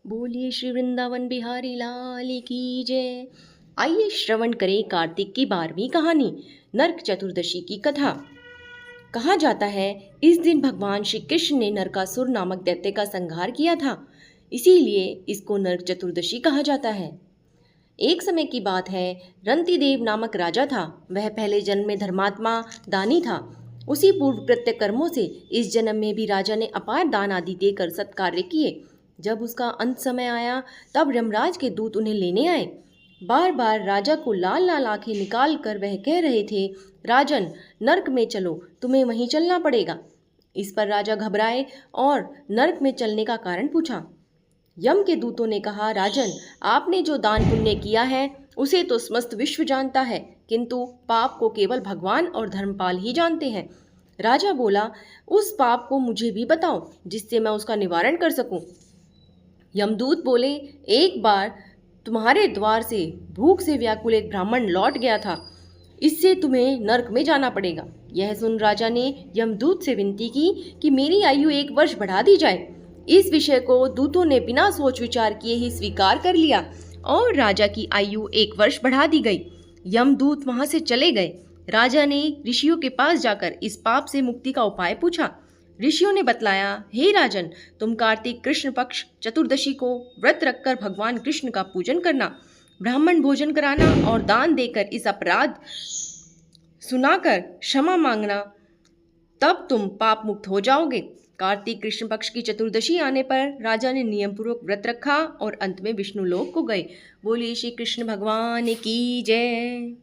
बोलिए श्री वृंदावन बिहारी लाल की जय। आइए श्रवण करें कार्तिक की 12वीं कहानी, नरक चतुर्दशी की कथा। कहा जाता है इस दिन भगवान श्री कृष्ण ने नरकासुर नामक दैत्य का संहार किया था, इसीलिए इसको नरक चतुर्दशी कहा जाता है। एक समय की बात है, रंतिदेव नामक राजा था। वह पहले जन्म में धर्मात्मा दानी था। उसी पूर्व कृत्य कर्मों से इस जन्म में भी राजा ने अपार दान आदि देकर सत्कार्य किए। जब उसका अंत समय आया तब यमराज के दूत उन्हें लेने आए। बार बार राजा को लाल लाल आंखें निकाल कर वह कह रहे थे, राजन नरक में चलो, तुम्हें वहीं चलना पड़ेगा। इस पर राजा घबराए और नरक में चलने का कारण पूछा। यम के दूतों ने कहा, राजन आपने जो दान पुण्य किया है उसे तो समस्त विश्व जानता है, किंतु पाप को केवल भगवान और धर्मपाल ही जानते हैं। राजा बोला, उस पाप को मुझे भी बताओ जिससे मैं उसका निवारण कर सकूं। यमदूत बोले, एक बार तुम्हारे द्वार से भूख से व्याकुल एक ब्राह्मण लौट गया था, इससे तुम्हें नरक में जाना पड़ेगा। यह सुन राजा ने यमदूत से विनती की कि मेरी आयु 1 वर्ष बढ़ा दी जाए। इस विषय को दूतों ने बिना सोच विचार किए ही स्वीकार कर लिया और राजा की आयु 1 वर्ष बढ़ा दी गई। यमदूत वहां से चले गए। राजा ने ऋषियों के पास जाकर इस पाप से मुक्ति का उपाय पूछा। ऋषियों ने बतलाया, हे राजन, तुम कार्तिक कृष्ण पक्ष चतुर्दशी को व्रत रखकर भगवान कृष्ण का पूजन करना, ब्राह्मण भोजन कराना और दान देकर इस अपराध सुनाकर क्षमा मांगना, तब तुम पाप मुक्त हो जाओगे। कार्तिक कृष्ण पक्ष की चतुर्दशी आने पर राजा ने नियम पूर्वक व्रत रखा और अंत में विष्णु लोक को गए। बोलिए श्री कृष्ण भगवान की जय।